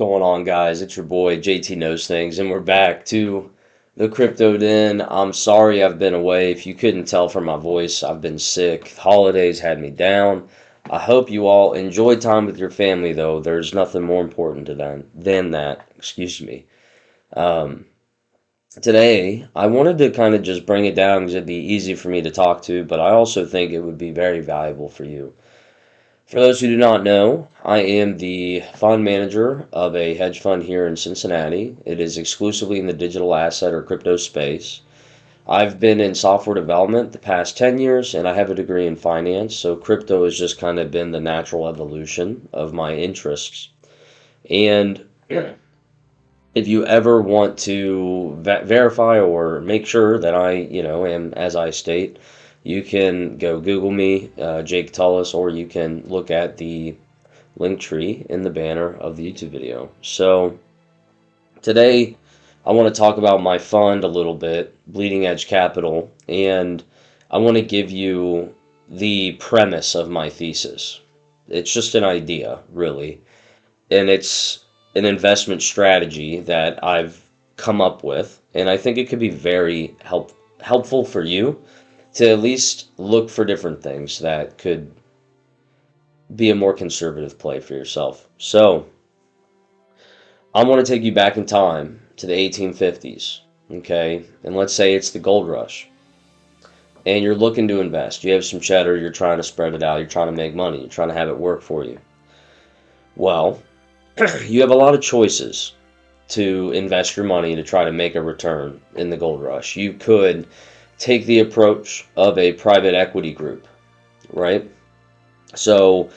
Going on, guys? It's your boy JT Knows Things, and we're back to the Crypto Den. I'm sorry I've been away. If you couldn't tell from my voice, I've been sick. Holidays had me down. I hope you all enjoy time with your family, though. There's nothing more important to them than that. Excuse me. Um, Today, I wanted to kind of just bring it down because it'd be easy for me to talk to, but I also think it would be very valuable for you. For those who do not know, I am the fund manager of a hedge fund here in Cincinnati. It is exclusively in the digital asset or crypto space. I've been in software development the past 10 years and I have a degree in finance, so crypto has just kind of been the natural evolution of my interests. And if you ever want to verify or make sure that I am as I state, you can go Google me, Jake Tullis, or you can look at the link tree in the banner of the YouTube video. So today I want to talk about my fund a little bit, Bleeding Edge Capital, and I want to give you the premise of my thesis. It's just an idea, really, and it's an investment strategy that I've come up with, and I think it could be very helpful for you to at least look for different things that could be a more conservative play for yourself. So, I want to take you back in time to the 1850s, okay? And let's say it's the gold rush, and you're looking to invest. You have some cheddar, you're trying to spread it out, you're trying to make money, you're trying to have it work for you. Well, you have a lot of choices to invest your money to try to make a return in the gold rush. You could take the approach of a private equity group, right? So,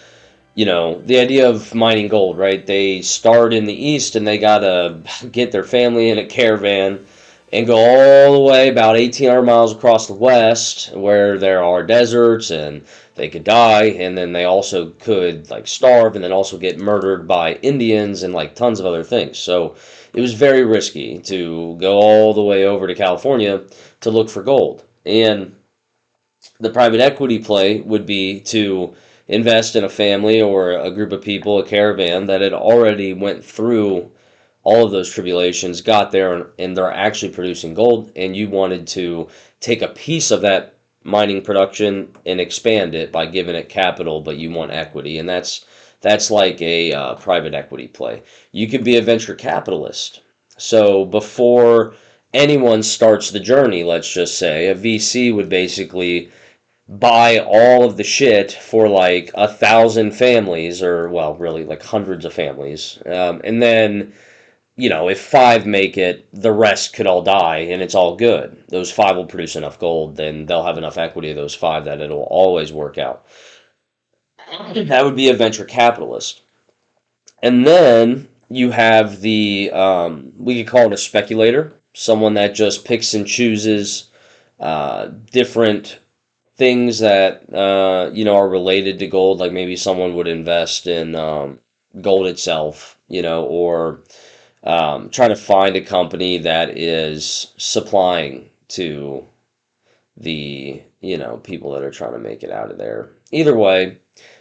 the idea of mining gold, right? They start in the east and they gotta get their family in a caravan and go all the way about 1,800 miles across the west where there are deserts and they could die, and then they also could like starve and then also get murdered by Indians and like tons of other things. So it was very risky to go all the way over to California to look for gold. And the private equity play would be to invest in a family or a group of people, a caravan that had already went through all of those tribulations, got there, and they're actually producing gold, and you wanted to take a piece of that mining production and expand it by giving it capital, but you want equity, and that's like a private equity play. You could be a venture capitalist. So before anyone starts the journey, let's just say, a VC would basically buy all of the shit for like 1,000 families, or well, really like hundreds of families, and then if five make it, the rest could all die and it's all good. Those five will produce enough gold, then they'll have enough equity of those five that it'll always work out. That would be a venture capitalist. And then you have we could call it a speculator, someone that just picks and chooses different things that are related to gold. Like maybe someone would invest in gold itself, or try to find a company that is supplying to the people that are trying to make it out of there. Either way,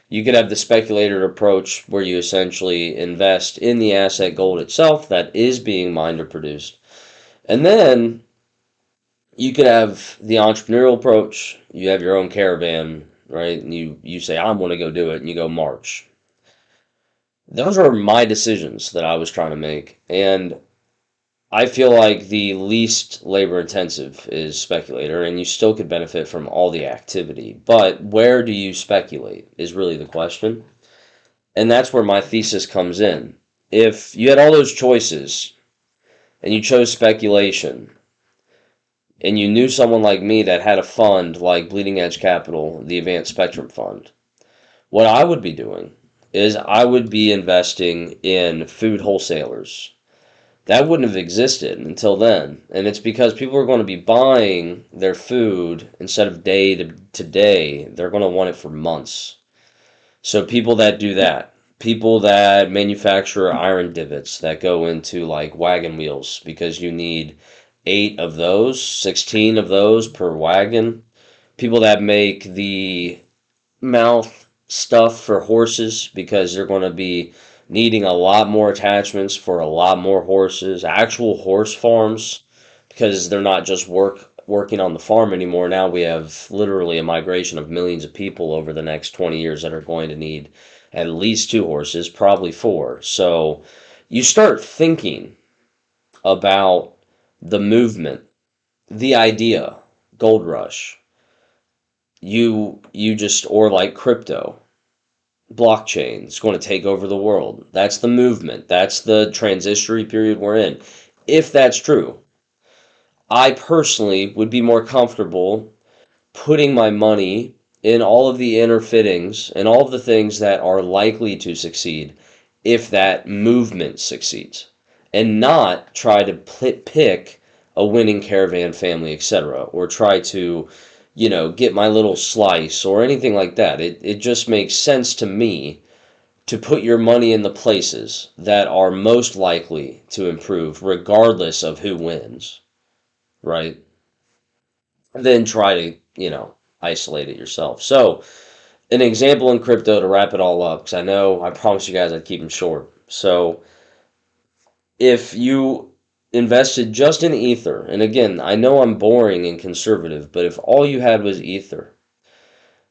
you could have the speculator approach where you essentially invest in the asset gold itself that is being mined or produced, and then you could have the entrepreneurial approach. You have your own caravan, right? And you say, I'm going to go do it, and you go march. Those are my decisions that I was trying to make, and I feel like the least labor intensive is speculator, and you still could benefit from all the activity. But where do you speculate is really the question. And that's where my thesis comes in. If you had all those choices and you chose speculation, and you knew someone like me that had a fund like Bleeding Edge Capital, the Advanced Spectrum Fund, what I would be doing is I would be investing in food wholesalers. That wouldn't have existed until then. And it's because people are going to be buying their food instead of day to day. They're going to want it for months. So people that do that, people that manufacture iron divots that go into like wagon wheels because you need 8 of those, 16 of those per wagon. People that make the mouth stuff for horses because they're going to be needing a lot more attachments for a lot more horses, actual horse farms, because they're not just working on the farm anymore. Now we have literally a migration of millions of people over the next 20 years that are going to need at least two horses, probably four. So you start thinking about the movement, the idea, gold rush. You just, or like crypto, blockchain is going to take over the world. That's the movement. That's the transitionary period we're in. If that's true, I personally would be more comfortable putting my money in all of the inner fittings and all of the things that are likely to succeed if that movement succeeds, and not try to pick a winning caravan family, etc., or try to, get my little slice or anything like that. It just makes sense to me to put your money in the places that are most likely to improve, regardless of who wins, right? And then try to, isolate it yourself. So, an example in crypto to wrap it all up, because I promised you guys I'd keep them short. So, if you invested just in Ether, and again, I know I'm boring and conservative, but if all you had was Ether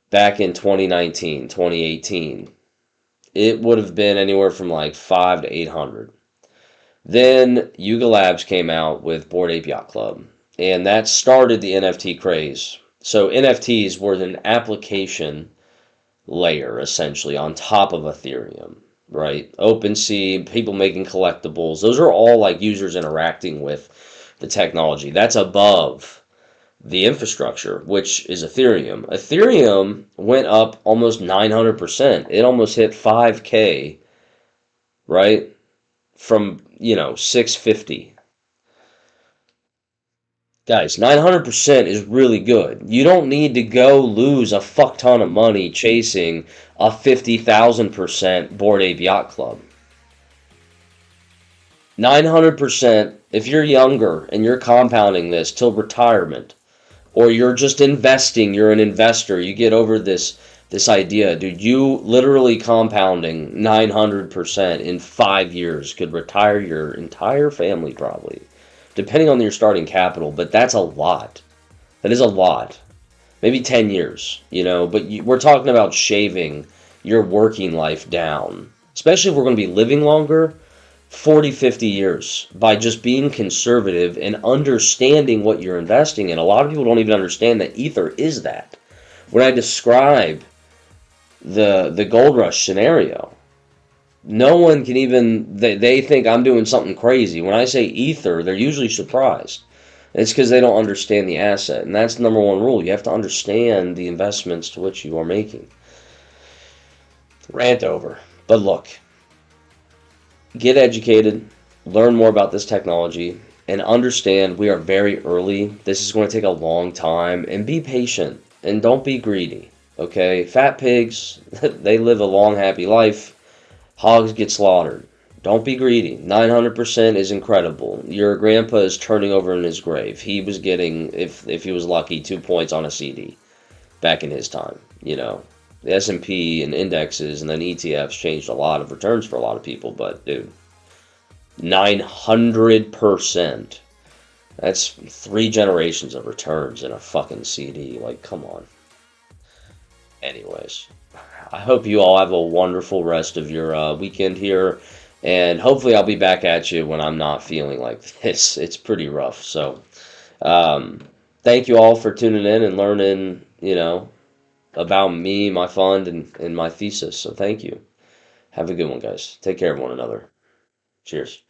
back in 2019, 2018, it would have been anywhere from like 5 to 800. Then Yuga Labs came out with Bored Ape Yacht Club, and that started the NFT craze. So NFTs were an application layer essentially on top of Ethereum, right? OpenSea, people making collectibles, those are all like users interacting with the technology. That's above the infrastructure, which is Ethereum. Ethereum went up almost 900%. It almost hit 5K, right? From, 650. Guys, 900% is really good. You don't need to go lose a fuck ton of money chasing a 50,000% Bored Ape Yacht Club. 900%, if you're younger and you're compounding this till retirement, or you're just investing, you're an investor, you get over this idea, dude, you literally compounding 900% in 5 years could retire your entire family probably, depending on your starting capital, but that's a lot. That is a lot. Maybe 10 years, but we're talking about shaving your working life down, especially if we're going to be living longer, 40, 50 years, by just being conservative and understanding what you're investing in. A lot of people don't even understand that Ether is that. When I describe the gold rush scenario, no one can even, they think I'm doing something crazy. When I say Ether, they're usually surprised. It's because they don't understand the asset. And that's the number one rule. You have to understand the investments to which you are making. Rant over. But look, get educated, learn more about this technology, and understand we are very early. This is going to take a long time. And be patient. And don't be greedy. Okay? Fat pigs, they live a long, happy life. Hogs get slaughtered. Don't be greedy. 900% is incredible. Your grandpa is turning over in his grave. He was getting, if he was lucky, 2 points on a CD back in his time. The S&P and indexes and then ETFs changed a lot of returns for a lot of people. But, dude, 900%. That's 3 generations of returns in a fucking CD. Like, come on. Anyways, I hope you all have a wonderful rest of your weekend here. And hopefully I'll be back at you when I'm not feeling like this. It's pretty rough. So, thank you all for tuning in and learning, about me, my fund, and my thesis. So thank you. Have a good one, guys. Take care of one another. Cheers.